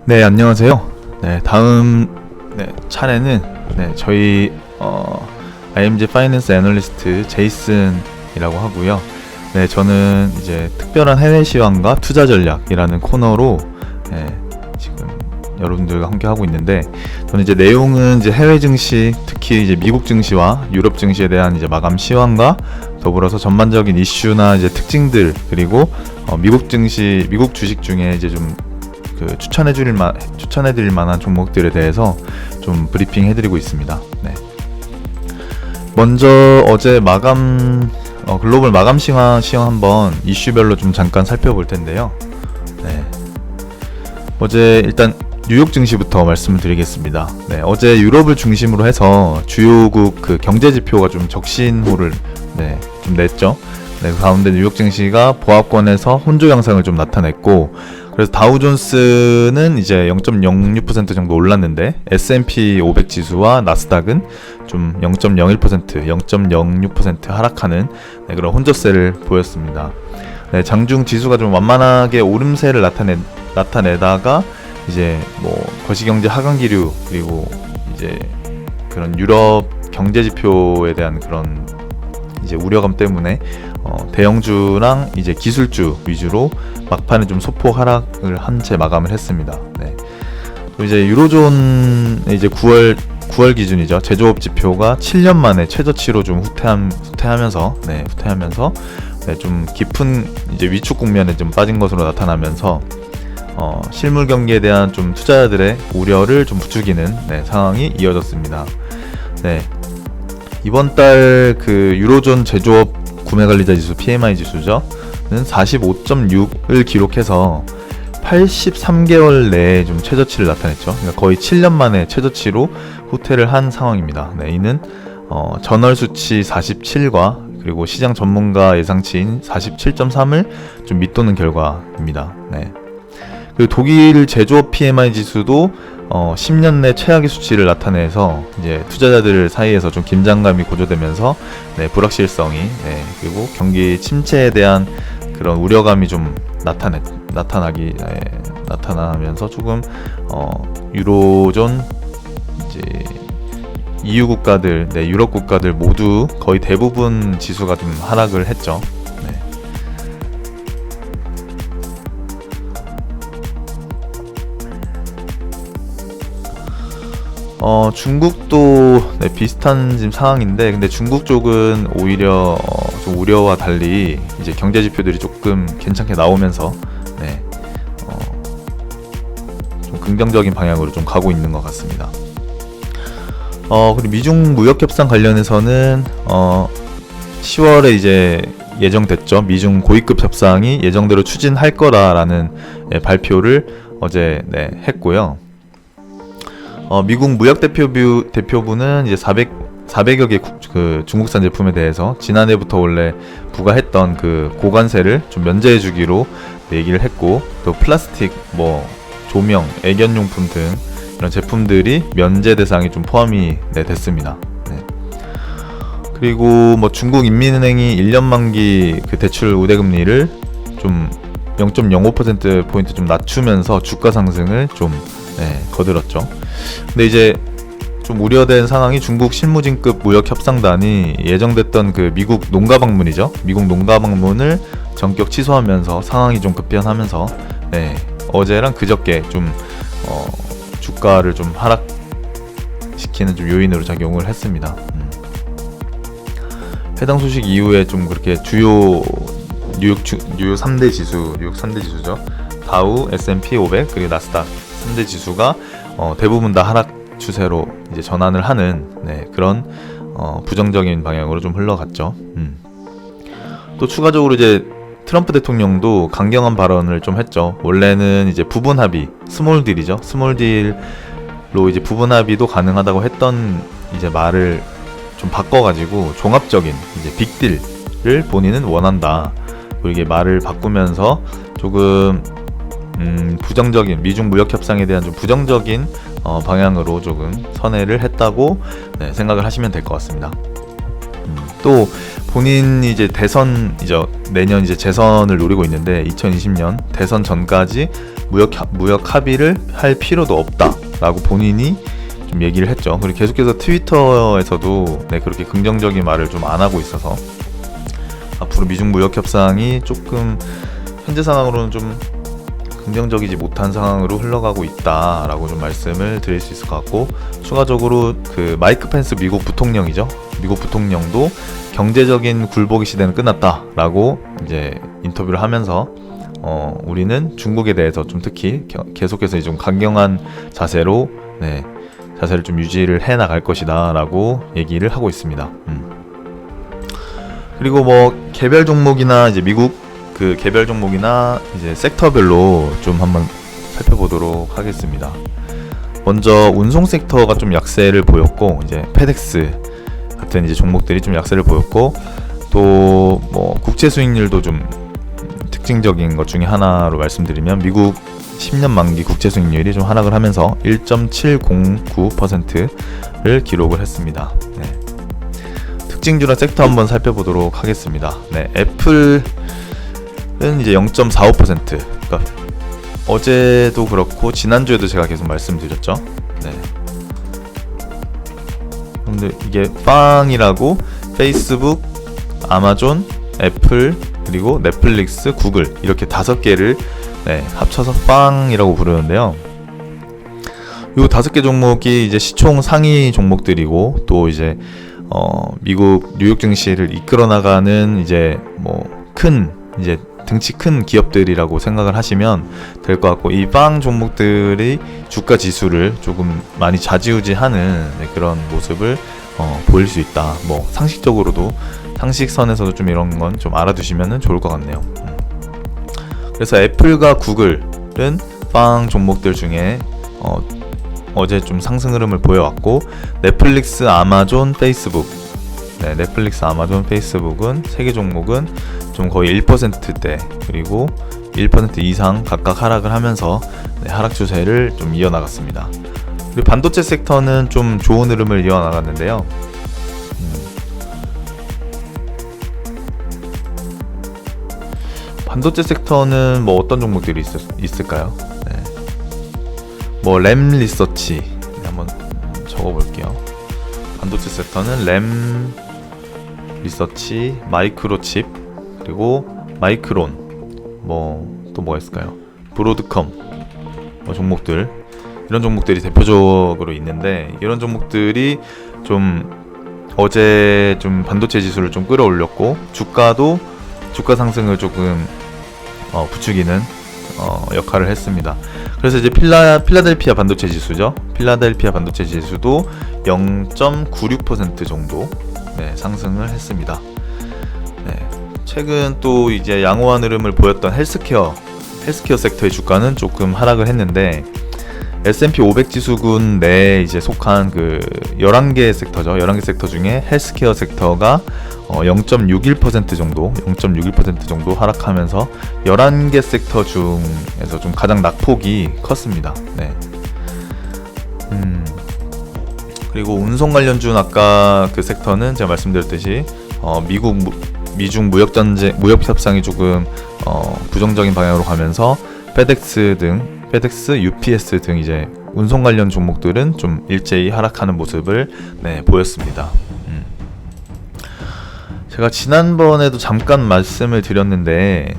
네, 안녕하세요. 네, 다음 차례는 저희 IMG 파이낸스 애널리스트 제이슨이라고 하고요. 네, 저는 이제 특별한 해외 시황과 투자 전략이라는 코너로 지금 여러분들과 함께 하고 있는데, 저는 이제 내용은 이제 해외 증시, 특히 이제 미국 증시와 유럽 증시에 대한 이제 마감 시황과 더불어서 전반적인 이슈나 이제 특징들, 그리고 미국 증시, 미국 주식 중에 이제 좀 추천해드릴 만한 종목들에 대해서 좀 브리핑 해드리고 있습니다. 네. 먼저 어제 글로벌 마감 시황 한번 이슈별로 좀 잠깐 살펴볼 텐데요. 네. 어제 일단 뉴욕 증시부터 말씀을 드리겠습니다. 네, 어제 유럽을 중심으로 해서 주요국 그 경제 지표가 좀 적신호를 좀 냈죠. 네, 그 가운데 뉴욕 증시가 보합권에서 혼조 양상을 좀 나타냈고, 그래서 다우존스는 이제 0.06% 정도 올랐는데 S&P 500 지수와 나스닥은 좀 0.01%, 0.06% 하락하는 그런 혼조세를 보였습니다. 네, 장중 지수가 좀 완만하게 오름세를 나타내다가 이제 거시경제 하강 기류, 그리고 이제 그런 유럽 경제 지표에 대한 그런 이제 우려감 때문에 대형주랑 이제 기술주 위주로 막판에 좀 소폭 하락을 한 채 마감을 했습니다. 네. 또 이제 유로존 이제 9월 기준이죠. 제조업 지표가 7년 만에 최저치로 좀 후퇴하면서 좀 깊은 이제 위축 국면에 좀 빠진 것으로 나타나면서 실물 경기에 대한 좀 투자자들의 우려를 좀 부추기는 상황이 이어졌습니다. 네. 이번 달 그 유로존 제조업 구매관리자 지수 PMI 지수죠. 는 45.6을 기록해서 83개월 내에 좀 최저치를 나타냈죠. 그러니까 거의 7년 만에 최저치로 후퇴를 한 상황입니다. 네, 이는 전월 수치 47과 그리고 시장 전문가 예상치인 47.3을 좀 밑도는 결과입니다. 네. 그리고 독일 제조업 PMI 지수도 10년 내 최악의 수치를 나타내서 이제 투자자들 사이에서 좀 긴장감이 고조되면서 불확실성이 그리고 경기 침체에 대한 그런 우려감이 좀 나타나면서 조금 유로존 이제 EU 국가들, 유럽 국가들 모두 거의 대부분 지수가 좀 하락을 했죠. 중국도 비슷한 지금 상황인데, 근데 중국 쪽은 오히려 좀 우려와 달리 이제 경제 지표들이 조금 괜찮게 나오면서 좀 긍정적인 방향으로 좀 가고 있는 것 같습니다. 그리고 미중 무역 협상 관련해서는 10월에 이제 예정됐죠. 미중 고위급 협상이 예정대로 추진할 거라라는 발표를 어제 했고요. 미국 무역 대표부는 이제 400여 개 그 중국산 제품에 대해서 지난해부터 원래 부과했던 그 고관세를 좀 면제해 주기로 얘기를 했고, 또 플라스틱, 조명, 애견용품 등 이런 제품들이 면제 대상이 좀 포함이 됐습니다. 네. 그리고 중국 인민은행이 1년 만기 그 대출 우대금리를 좀 0.05% 포인트 좀 낮추면서 주가 상승을 좀 거들었죠. 근데 이제 좀 우려된 상황이 중국 실무진급 무역협상단이 예정됐던 그 미국 농가 방문이죠. 미국 농가 방문을 전격 취소하면서 상황이 좀 급변하면서 어제랑 그저께 좀 주가를 좀 하락시키는 좀 요인으로 작용을 했습니다. 해당 소식 이후에 좀 그렇게 주요 뉴욕 3대 지수죠. 다우, S&P 500 그리고 나스닥 3대 지수가 대부분 다 하락 추세로 이제 전환을 하는 그런 부정적인 방향으로 좀 흘러갔죠. 또 추가적으로 이제 트럼프 대통령도 강경한 발언을 좀 했죠. 원래는 이제 부분 합의, 스몰 딜이죠. 스몰 딜로 이제 부분 합의도 가능하다고 했던 이제 말을 좀 바꿔가지고 종합적인 이제 빅딜을 본인은 원한다. 그리고 이게 말을 바꾸면서 조금 부정적인 미중 무역 협상에 대한 좀 부정적인 방향으로 조금 선회를 했다고 생각을 하시면 될 것 같습니다. 또 본인이 이제 내년 이제 재선을 노리고 있는데 2020년 대선 전까지 무역 합의를 할 필요도 없다라고 본인이 좀 얘기를 했죠. 그리고 계속해서 트위터에서도 그렇게 긍정적인 말을 좀 안 하고 있어서 앞으로 미중 무역 협상이 조금 현재 상황으로는 좀 긍정적이지 못한 상황으로 흘러가고 있다라고 좀 말씀을 드릴 수 있을 것 같고, 추가적으로 그 마이크 펜스 미국 부통령이죠. 미국 부통령도 경제적인 굴복의 시대는 끝났다라고 이제 인터뷰를 하면서 우리는 중국에 대해서 좀 특히 계속해서 좀 강경한 자세로 자세를 좀 유지를 해 나갈 것이다라고 얘기를 하고 있습니다. 그리고 뭐 개별 종목이나 이제 미국 그 개별 종목이나 이제 섹터별로 좀 한번 살펴보도록 하겠습니다. 먼저 운송 섹터가 좀 약세를 보였고, 이제 페덱스 같은 이제 종목들이 좀 약세를 보였고, 또 뭐 국채 수익률도 좀 특징적인 것 중에 하나로 말씀드리면 미국 10년 만기 국채 수익률이 좀 하락을 하면서 1.709%를 기록을 했습니다. 특징주나 섹터 한번 살펴보도록 하겠습니다. 애플은 이제 0.45%. 그러니까 어제도 그렇고 지난주에도 제가 계속 말씀드렸죠. 근데 이게 빵이라고 페이스북, 아마존, 애플, 그리고 넷플릭스, 구글 이렇게 5개를 합쳐서 빵이라고 부르는데요. 요 5개 종목이 이제 시총 상위 종목들이고, 또 이제 미국 뉴욕 증시를 이끌어 나가는 이제 이제 등치 큰 기업들이라고 생각을 하시면 될 것 같고, 이 빵 종목들이 주가 지수를 조금 많이 좌지우지하는 그런 모습을 보일 수 있다. 상식적으로도, 상식선에서도 좀 이런 건 좀 알아두시면 좋을 것 같네요. 그래서 애플과 구글은 빵 종목들 중에 어제 좀 상승 흐름을 보여왔고, 넷플릭스, 아마존, 페이스북, 넷플릭스, 아마존, 페이스북은 3개 종목은 좀 거의 1%대 그리고 1% 이상 각각 하락을 하면서 하락 추세를 좀 이어나갔습니다. 그리고 반도체 섹터는 좀 좋은 흐름을 이어나갔는데요. 반도체 sek터는 뭐 어떤 종목들이 있을까요? 램 리서치 한번 적어볼게요. 반도체 섹터는 램 리서치, 마이크로칩, 그리고 마이크론, 또 뭐가 있을까요? 브로드컴 종목들, 이런 종목들이 대표적으로 있는데, 이런 종목들이 좀 어제 좀 반도체 지수를 좀 끌어올렸고, 주가 상승을 조금 부추기는 역할을 했습니다. 그래서 이제 필라델피아 반도체 지수죠. 필라델피아 반도체 지수도 0.96% 정도 상승을 했습니다. 최근 또 이제 양호한 흐름을 보였던 헬스케어 섹터의 주가는 조금 하락을 했는데, S&P 500 지수군 내에 이제 속한 그 11개 섹터죠. 11개 섹터 중에 헬스케어 섹터가 0.61% 정도 하락하면서 11개 sek터 중에서 좀 가장 낙폭이 컸습니다. 그리고 운송 관련주 아까 그 섹터는 제가 말씀드렸듯이 미중 무역 협상이 조금 부정적인 방향으로 가면서 페덱스, UPS 등 이제 운송 관련 종목들은 좀 일제히 하락하는 모습을 보였습니다. 제가 지난번에도 잠깐 말씀을 드렸는데,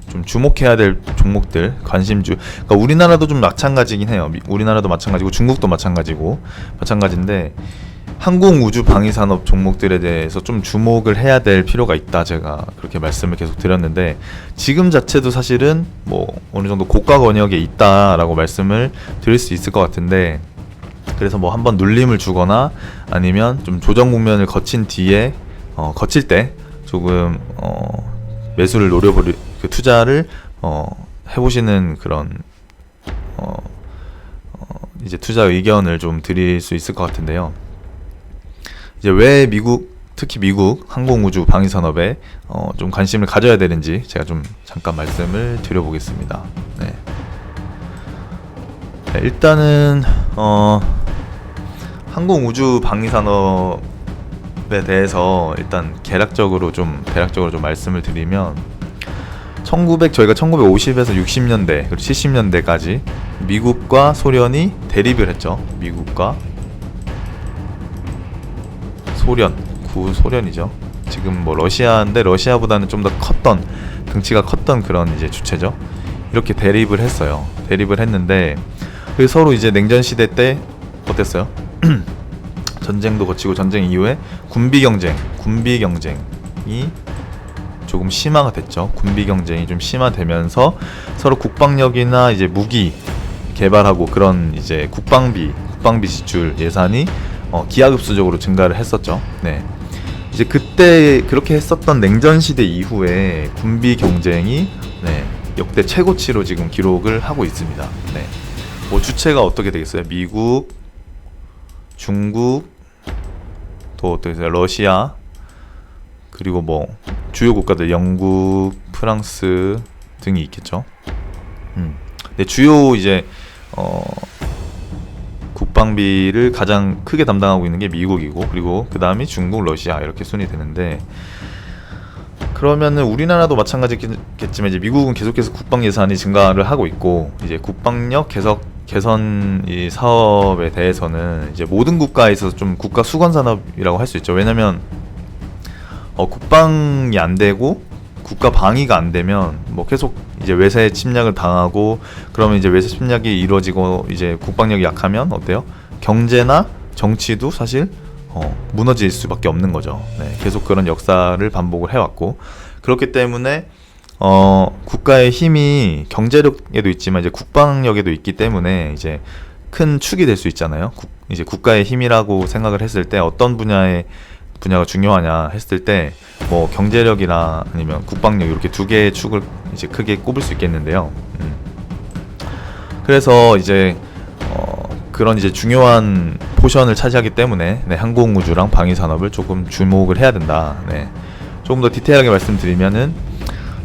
좀 주목해야 될 종목들, 관심주. 그러니까 우리나라도 좀 마찬가지긴 해요. 우리나라도 마찬가지고 중국도 마찬가지인데, 항공 우주 방위 산업 종목들에 대해서 좀 주목을 해야 될 필요가 있다, 제가 그렇게 말씀을 계속 드렸는데, 지금 자체도 사실은 어느 정도 고가 권역에 있다라고 말씀을 드릴 수 있을 것 같은데, 그래서 한번 눌림을 주거나 아니면 좀 조정 국면을 거친 뒤에 거칠 때 조금 매수를 그 투자를 해보시는 그런 이제 투자 의견을 좀 드릴 수 있을 것 같은데요. 이제 왜 특히 미국 항공우주 방위산업에 좀 관심을 가져야 되는지 제가 좀 잠깐 말씀을 드려보겠습니다. 일단은 항공우주 방위산업이 공급에 대해서 일단 대략적으로 좀 말씀을 드리면 저희가 1950에서 60년대 그리고 70년대까지 미국과 소련이 대립을 했죠. 미국과 소련, 구소련이죠. 지금 뭐 러시아인데 러시아보다는 좀 더 등치가 컸던 그런 이제 주체죠. 이렇게 대립을 했어요. 대립을 했는데 서로 이제 냉전 시대 때 어땠어요? 전쟁도 거치고 전쟁 이후에 군비 경쟁이 조금 심화가 됐죠. 군비 경쟁이 좀 심화되면서 서로 국방력이나 이제 무기 개발하고 그런 이제 국방비 지출 예산이 기하급수적으로 증가를 했었죠. 네. 이제 그때 그렇게 했었던 냉전 시대 이후에 군비 경쟁이 역대 최고치로 지금 기록을 하고 있습니다. 네. 뭐 주체가 어떻게 되겠어요? 미국, 중국, 또 어떻게 되세요? 러시아, 그리고 뭐 주요 국가들 영국, 프랑스 등이 있겠죠. 근데 주요 이제 국방비를 가장 크게 담당하고 있는 게 미국이고, 그리고 그 다음이 중국, 러시아 이렇게 순위 되는데, 그러면은 우리나라도 마찬가지겠지만 이제 미국은 계속해서 국방 예산이 증가를 하고 있고, 이제 국방력 개선 이 사업에 대해서는 이제 모든 국가에 있어서 좀 국가 수건 산업이라고 할 수 있죠. 왜냐면 국방이 안 되고 국가 방위가 안 되면 뭐 계속 이제 외세 침략을 당하고, 그러면 이제 외세 침략이 이루어지고 이제 국방력이 약하면 어때요? 경제나 정치도 사실 무너질 수밖에 없는 거죠. 네, 계속 그런 역사를 반복을 해왔고, 그렇기 때문에 국가의 힘이 경제력에도 있지만 이제 국방력에도 있기 때문에 이제 큰 축이 될 수 있잖아요. 이제 국가의 힘이라고 생각을 했을 때 어떤 분야가 중요하냐 했을 때 뭐 경제력이나 아니면 국방력 이렇게 두 개의 축을 이제 크게 꼽을 수 있겠는데요. 그래서 이제 그런 이제 중요한 포션을 차지하기 때문에 항공우주랑 방위산업을 조금 주목을 해야 된다. 조금 더 디테일하게 말씀드리면은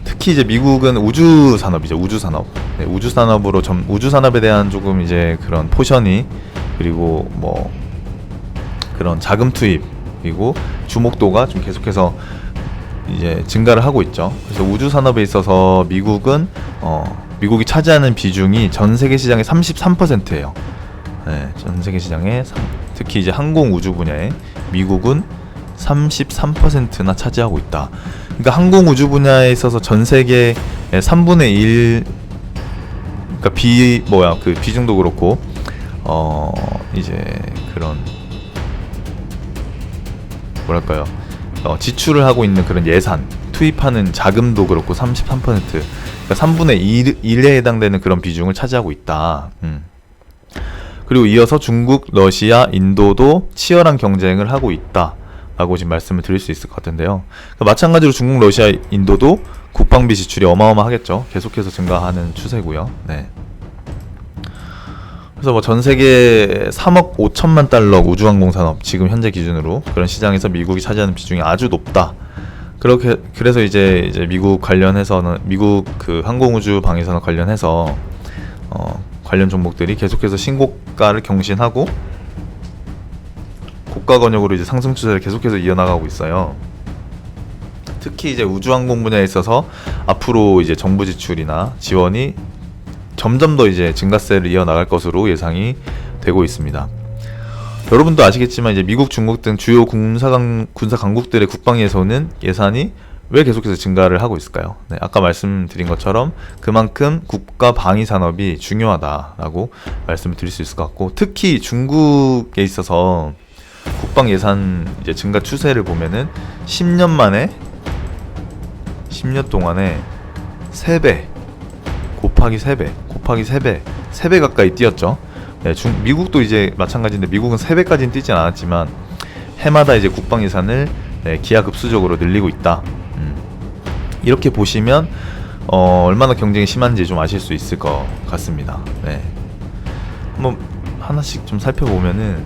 특히 이제 미국은 우주산업이죠. 우주산업으로 우주산업에 대한 조금 이제 그런 포션이, 그리고 뭐 그런 자금 투입, 그리고 주목도가 좀 계속해서 이제 증가를 하고 있죠. 그래서 우주산업에 있어서 미국이 차지하는 비중이 전 세계 시장의 33%예요. 전 세계 시장에 특히 이제 항공 우주 분야에 미국은 33%나 차지하고 있다. 그러니까 항공 우주 분야에 있어서 전 세계의 3분의 1, 그러니까 그 비중도 그렇고 이제 그런 뭐랄까요? 지출을 하고 있는 그런 예산, 투입하는 자금도 그렇고 33%, 그러니까 3분의 1에 해당되는 그런 비중을 차지하고 있다. 그리고 이어서 중국, 러시아, 인도도 치열한 경쟁을 하고 있다라고 지금 말씀을 드릴 수 있을 것 같은데요. 그러니까 마찬가지로 중국, 러시아, 인도도 국방비 지출이 어마어마하겠죠. 계속해서 증가하는 추세고요. 그래서 뭐 전 세계 3억 5천만 달러 우주항공 산업, 지금 현재 기준으로 그런 시장에서 미국이 차지하는 비중이 아주 높다. 그래서 이제 미국 관련해서는 미국 그 항공우주 방위산업 관련해서 관련 종목들이 계속해서 신고가를 경신하고 고가 권역으로 이제 상승 추세를 계속해서 이어나가고 있어요. 특히 이제 우주항공 분야에 있어서 앞으로 이제 정부 지출이나 지원이 점점 더 이제 증가세를 이어나갈 것으로 예상이 되고 있습니다. 여러분도 아시겠지만 이제 미국, 중국 등 주요 군사 강국들의 국방예산은 예산이 왜 계속해서 증가를 하고 있을까요? 아까 말씀드린 것처럼 그만큼 국가 방위 산업이 중요하다라고 말씀을 드릴 수 있을 것 같고, 특히 중국에 있어서 국방 예산 이제 증가 추세를 보면은 10년 동안에 3배 곱하기 3배 가까이 뛰었죠. 미국도 이제 마찬가지인데 미국은 3배까지는 뛰진 않았지만 해마다 이제 국방 예산을 기하급수적으로 늘리고 있다. 이렇게 보시면 얼마나 경쟁이 심한지 좀 아실 수 있을 것 같습니다. 한번 하나씩 좀 살펴보면은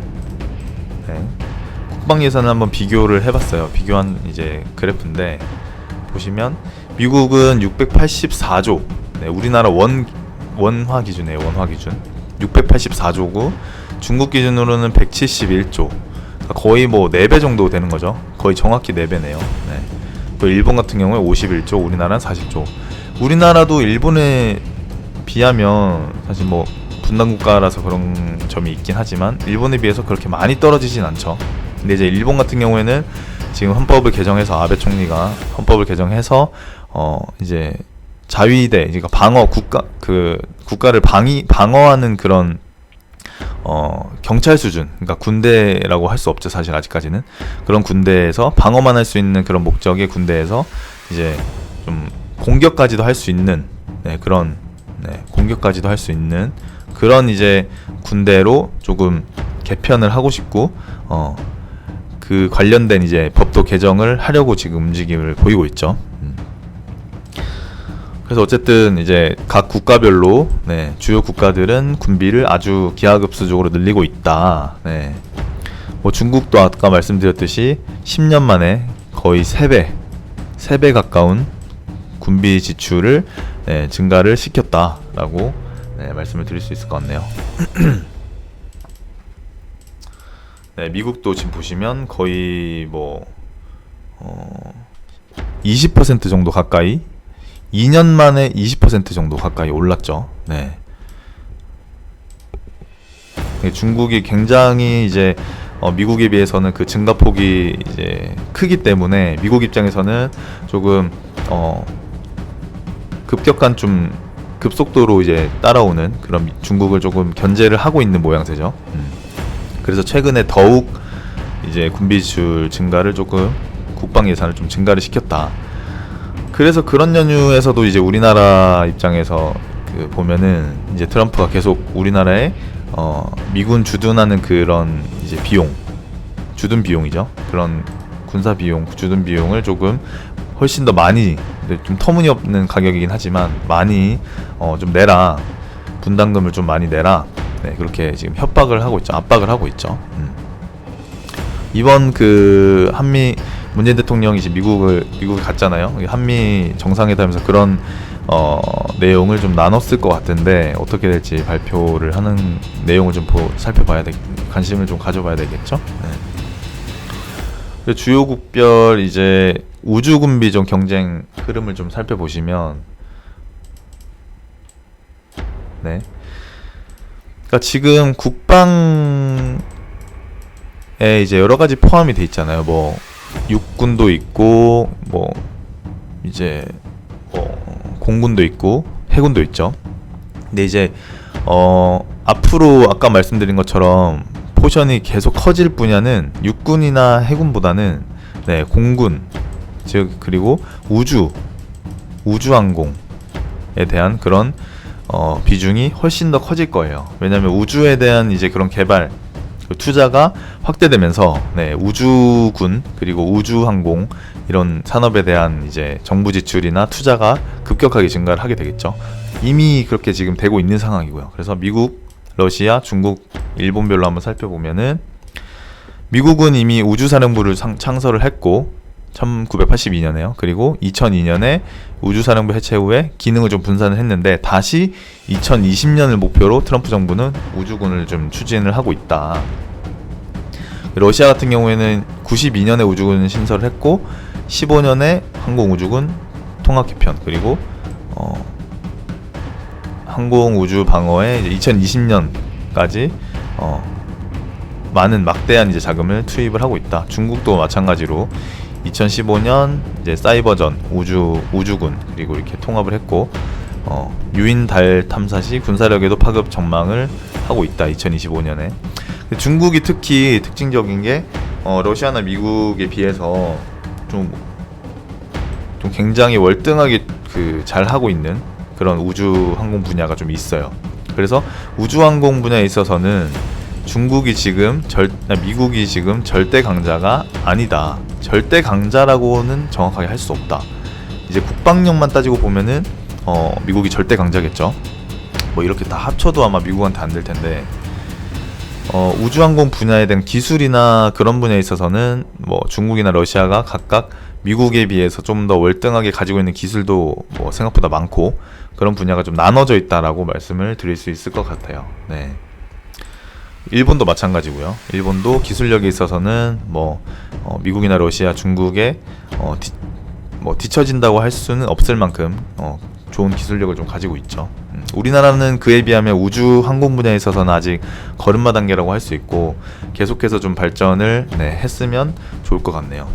국방 예산을 한번 비교를 해봤어요. 비교한 이제 그래프인데 보시면 미국은 684조, 우리나라 원화 기준이에요. 원화 기준 684조고 중국 기준으로는 171조, 거의 뭐 4배 정도 되는 거죠. 거의 정확히 4배네요. 네. 또 일본 같은 경우에 51조, 우리나라는 40조. 우리나라도 일본에 비하면 사실 뭐 분단 국가라서 그런 점이 있긴 하지만 일본에 비해서 그렇게 많이 떨어지진 않죠. 근데 이제 일본 같은 경우에는 지금 헌법을 개정해서 아베 총리가 헌법을 개정해서 이제 자위대, 그러니까 방어 국가를 방어하는 그런 경찰 수준, 그러니까 군대라고 할 수 없죠, 사실 아직까지는. 그런 군대에서 방어만 할 수 있는 그런 목적의 군대에서 이제 좀 공격까지도 할 수 있는 공격까지도 할 수 있는 그런 이제 군대로 조금 개편을 하고 싶고 그 관련된 이제 법도 개정을 하려고 지금 움직임을 보이고 있죠. 그래서 어쨌든 이제 각 국가별로 주요 국가들은 군비를 아주 기하급수적으로 늘리고 있다. 뭐 중국도 아까 말씀드렸듯이 10년 만에 거의 3배 가까운 군비 지출을 증가를 시켰다라고 말씀을 드릴 수 있을 것 같네요. 미국도 지금 보시면 거의 뭐 20% 정도 가까이 2년 만에 20% 정도 가까이 올랐죠. 중국이 굉장히 이제 미국에 비해서는 그 증가폭이 이제 크기 때문에 미국 입장에서는 조금 급격한 좀 급속도로 이제 따라오는 그런 중국을 조금 견제를 하고 있는 모양새죠. 그래서 최근에 더욱 이제 군비 지출 증가를 조금 국방 예산을 좀 증가를 시켰다. 그래서 그런 연유에서도 이제 우리나라 입장에서 그 보면은 이제 트럼프가 계속 우리나라에 미군 주둔하는 그런 이제 주둔 비용이죠. 그런 군사 비용, 주둔 비용을 조금 훨씬 더 많이, 좀 터무니없는 가격이긴 하지만 많이 좀 내라, 분담금을 좀 많이 내라. 그렇게 지금 협박을 하고 있죠. 압박을 하고 있죠. 이번 그 한미 문재인 대통령이 이제 미국에 갔잖아요. 한미 정상회담에서 그런 내용을 좀 나눴을 것 같은데 어떻게 될지 발표를 하는 내용을 좀 살펴봐야 관심을 좀 가져봐야 되겠죠. 주요국별 이제 우주군비 좀 경쟁 흐름을 좀 살펴보시면, 그러니까 지금 국방에 이제 여러 가지 포함이 돼 있잖아요. 뭐 육군도 있고, 뭐 이제 공군도 있고, 해군도 있죠. 근데 이제 앞으로 아까 말씀드린 것처럼 포션이 계속 커질 분야는 육군이나 해군보다는 공군, 즉 그리고 우주항공에 대한 그런 비중이 훨씬 더 커질 거예요. 왜냐하면 우주에 대한 이제 그런 개발 투자가 확대되면서 우주군 그리고 우주항공 이런 산업에 대한 이제 정부 지출이나 투자가 급격하게 증가를 하게 되겠죠. 이미 그렇게 지금 되고 있는 상황이고요. 그래서 미국, 러시아, 중국, 일본별로 한번 살펴보면은 미국은 이미 우주사령부를 창설을 했고 1982년에요. 그리고 2002년에 우주사령부 해체 후에 기능을 좀 분산을 했는데 다시 2020년을 목표로 트럼프 정부는 우주군을 좀 추진을 하고 있다. 러시아 같은 경우에는 92년에 우주군 신설을 했고 15년에 항공우주군 통합 개편, 그리고 항공우주 방어에 2020년까지 많은 막대한 이제 자금을 투입을 하고 있다. 중국도 마찬가지로 2015년 이제 사이버전 우주군 그리고 이렇게 통합을 했고 유인 달 탐사 시 군사력에도 파급 전망을 하고 있다. 2025년에. 중국이 특히 특징적인 게 러시아나 미국에 비해서 좀 굉장히 월등하게 잘 하고 있는 그런 우주 항공 분야가 좀 있어요. 그래서 우주 항공 분야에 있어서는 미국이 지금 절대 강자가 아니다. 절대 강자라고는 정확하게 할 수 없다. 이제 국방력만 따지고 보면은 미국이 절대 강자겠죠. 뭐 이렇게 다 합쳐도 아마 미국한테 안 될 텐데 우주항공 분야에 대한 기술이나 그런 분야에 있어서는 뭐 중국이나 러시아가 각각 미국에 비해서 좀 더 월등하게 가지고 있는 기술도 뭐 생각보다 많고 그런 분야가 좀 나눠져 있다라고 말씀을 드릴 수 있을 것 같아요. 일본도 마찬가지고요. 일본도 기술력에 있어서는 미국이나 러시아, 중국에 뒤처진다고 할 수는 없을 만큼 좋은 기술력을 좀 가지고 있죠. 우리나라는 그에 비하면 우주 항공 분야에 있어서는 아직 걸음마 단계라고 할 수 있고 계속해서 좀 발전을 했으면 좋을 것 같네요.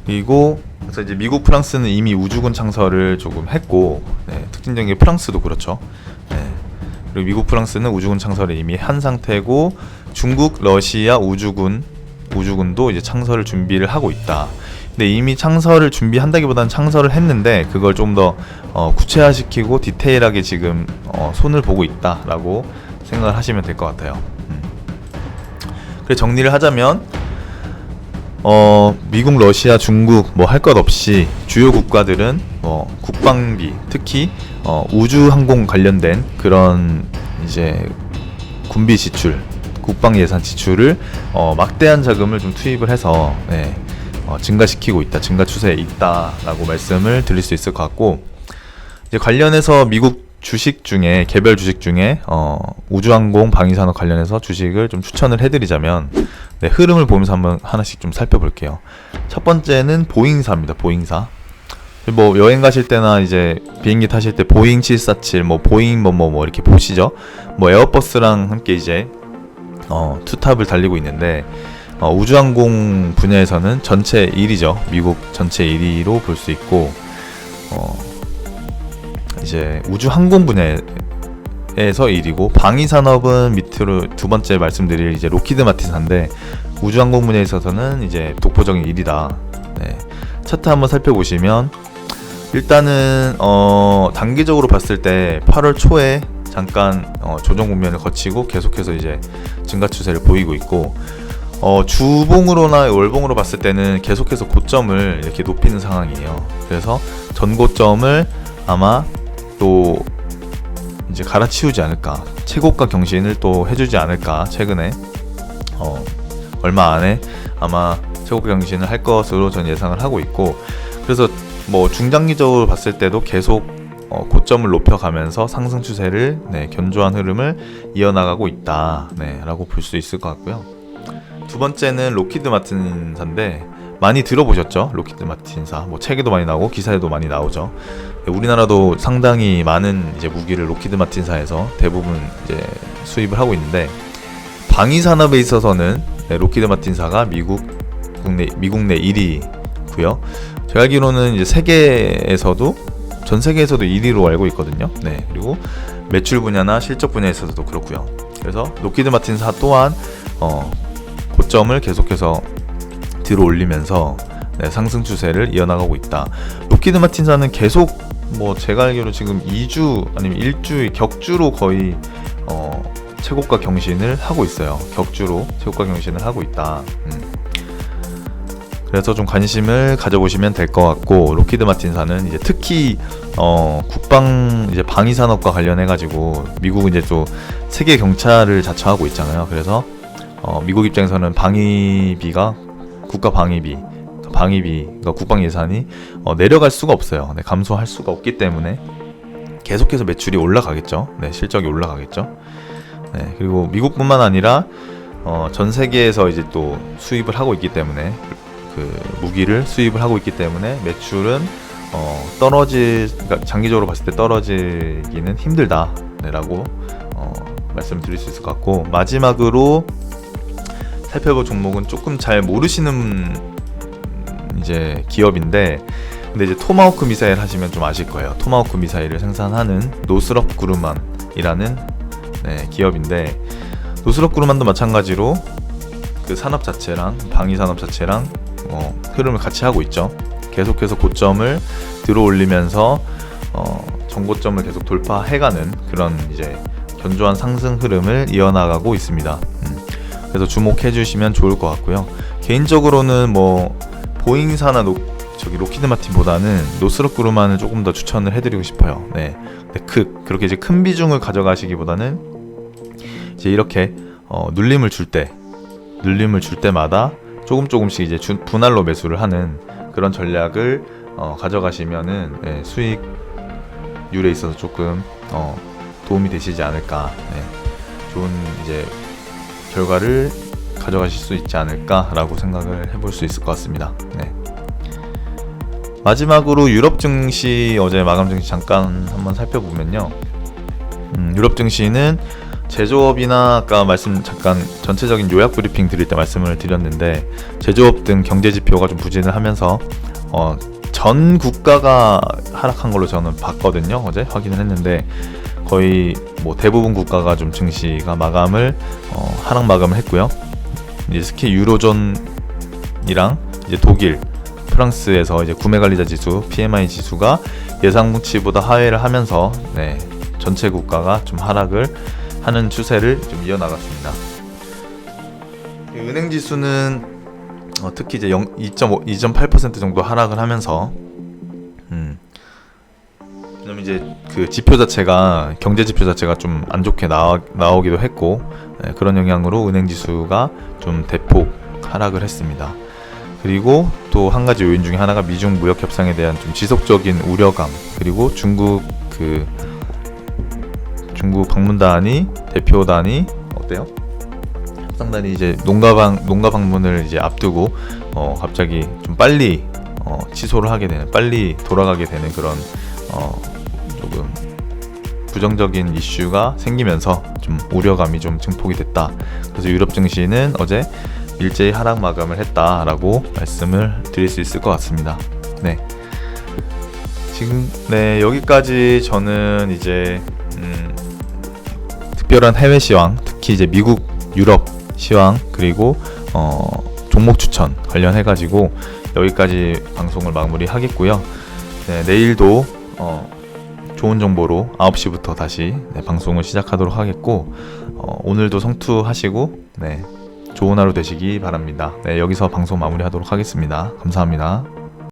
그리고 그래서 이제 미국, 프랑스는 이미 우주군 창설을 조금 했고, 특징적인 게 프랑스도 그렇죠. 그리고 미국, 프랑스는 우주군 창설을 이미 한 상태고, 중국, 러시아 우주군도 이제 창설을 준비를 하고 있다. 근데 이미 창설을 준비한다기보다는 창설을 했는데 그걸 좀 더 구체화시키고 디테일하게 지금 손을 보고 있다라고 생각을 하시면 될 것 같아요. 그래서 정리를 하자면 미국, 러시아, 중국 할 것 없이 주요 국가들은 국방비, 특히 우주 항공 관련된 그런 이제 군비 지출, 국방 예산 지출을 막대한 자금을 좀 투입을 해서 증가시키고 있다, 증가 추세에 있다라고 말씀을 드릴 수 있을 것 같고, 이제 관련해서 미국 주식 중에 개별 주식 중에 우주항공 방위산업 관련해서 주식을 좀 추천을 해드리자면 흐름을 보면서 한번 하나씩 좀 살펴볼게요. 첫 번째는 보잉사입니다. 보잉사. 여행 가실 때나 이제 비행기 타실 때 보잉 747, 보잉 이렇게 보시죠. 에어버스랑 함께 이제 투탑을 달리고 있는데 우주항공 분야에서는 전체 1위죠. 미국 전체 1위로 볼 수 있고 이제 우주항공 분야에서 1위고 방위산업은 밑으로 두 번째 말씀드릴 이제 로키드 마틴사인데 우주항공 분야에 있어서는 이제 독보적인 1위다. 차트 한번 살펴보시면 일단은 단기적으로 봤을 때 8월 초에 잠깐 조정 국면을 거치고 계속해서 이제 증가 추세를 보이고 있고 주봉으로나 월봉으로 봤을 때는 계속해서 고점을 이렇게 높이는 상황이에요. 그래서 전고점을 아마 또 이제 갈아치우지 않을까, 최고가 경신을 또 해주지 않을까, 최근에 얼마 안에 아마 최고가 경신을 할 것으로 전 예상을 하고 있고, 그래서 중장기적으로 봤을 때도 계속 고점을 높여가면서 상승 추세를 견조한 흐름을 이어나가고 있다 라고 볼 수 있을 것 같고요. 두 번째는 로키드 마틴사인데 많이 들어보셨죠? 로키드 마틴사 책에도 많이 나오고 기사에도 많이 나오죠. 우리나라도 상당히 많은 이제 무기를 로키드 마틴사에서 대부분 이제 수입을 하고 있는데 방위 산업에 있어서는 로키드 마틴사가 미국 내 1위고요. 제가 알기로는 이제 전 세계에서도 1위로 알고 있거든요. 그리고 매출 분야나 실적 분야에서도 그렇고요. 그래서 로키드 마틴사 또한 고점을 계속해서 들어 올리면서 상승 추세를 이어나가고 있다. 로키드 마틴사는 계속 제가 알기로 지금 2주 아니면 1주 격주로 거의 최고가 경신을 하고 있어요. 격주로 최고가 경신을 하고 있다. 그래서 좀 관심을 가져보시면 될 것 같고, 로키드 마틴사는 이제 특히 국방 이제 방위 산업과 관련해 가지고 미국은 이제 또 세계 경찰을 자처하고 있잖아요. 그래서 미국 입장에서는 방위비가 국가 방위비가 국방 예산이 내려갈 수가 없어요. 감소할 수가 없기 때문에 계속해서 매출이 올라가겠죠. 실적이 올라가겠죠. 그리고 미국뿐만 아니라 전 세계에서 이제 또 수입을 하고 있기 때문에 그 무기를 수입을 하고 있기 때문에 매출은 그러니까 장기적으로 봤을 때 떨어지기는 힘들다라고 말씀드릴 수 있을 것 같고, 마지막으로 살펴볼 종목은 조금 잘 모르시는 이제 기업인데, 근데 이제 토마호크 미사일 하시면 좀 아실 거예요. 토마호크 미사일을 생산하는 노스럽 그루만이라는 기업인데, 노스럽 그루만도 마찬가지로 그 산업 자체랑 방위 산업 자체랑 흐름을 같이 하고 있죠. 계속해서 고점을 들어 올리면서 전고점을 계속 돌파해가는 그런 이제 견조한 상승 흐름을 이어나가고 있습니다. 그래서 주목해 주시면 좋을 것 같고요. 개인적으로는 보잉사나 로키드 마틴보다는 노스럽 그루만을 조금 더 추천을 해드리고 싶어요. 그렇게 이제 큰 비중을 가져가시기보다는 이제 이렇게 눌림을 줄 때마다 조금씩 이제 분할로 매수를 하는 그런 전략을 가져가시면은 수익률에 있어서 조금 도움이 되시지 않을까. 네. 좋은 이제 결과를 가져가실 수 있지 않을까라고 생각을 해볼 수 있을 것 같습니다. 네. 마지막으로 유럽 증시 어제 마감 증시 잠깐 한번 살펴보면요. 유럽 증시는 제조업이나 아까 잠깐 전체적인 요약 브리핑 드릴 때 말씀을 드렸는데 제조업 등 경제 지표가 좀 부진을 하면서 전 국가가 하락한 걸로 저는 봤거든요. 어제 확인을 했는데 거의 뭐 대부분 국가가 좀 증시가 하락 마감을 했고요. 이제 특히 유로존이랑 이제 독일, 프랑스에서 이제 구매관리자 지수 (PMI) 지수가 예상치보다 하회를 하면서 네, 전체 국가가 좀 하락을 하는 추세를 좀 이어나갔습니다. 은행 지수는 특히 이제 2.8% 정도 하락을 하면서 왜냐면 이제 그 지표 자체가 경제 지표 자체가 좀 안 좋게 나오기도 했고 그런 영향으로 은행 지수가 좀 대폭 하락을 했습니다. 그리고 또 한 가지 요인 중에 하나가 미중 무역 협상에 대한 좀 지속적인 우려감, 그리고 중국 방문단이 대표단이 어때요? 협상단이 이제 농가 방문을 이제 앞두고 갑자기 좀 빨리 취소를 하게 되는, 빨리 돌아가게 되는 그런 조금 부정적인 이슈가 생기면서 좀 우려감이 좀 증폭이 됐다. 그래서 유럽 증시는 어제 일제히 하락 마감을 했다라고 말씀을 드릴 수 있을 것 같습니다. 네. 지금 여기까지 저는 이제 특별한 해외 시황, 특히 이제 미국, 유럽 시황, 그리고 종목 추천 관련해가지고 여기까지 방송을 마무리하겠고요. 네, 내일도 좋은 정보로 9시부터 다시 방송을 시작하도록 하겠고 오늘도 성투하시고 좋은 하루 되시기 바랍니다. 여기서 방송 마무리하도록 하겠습니다. 감사합니다.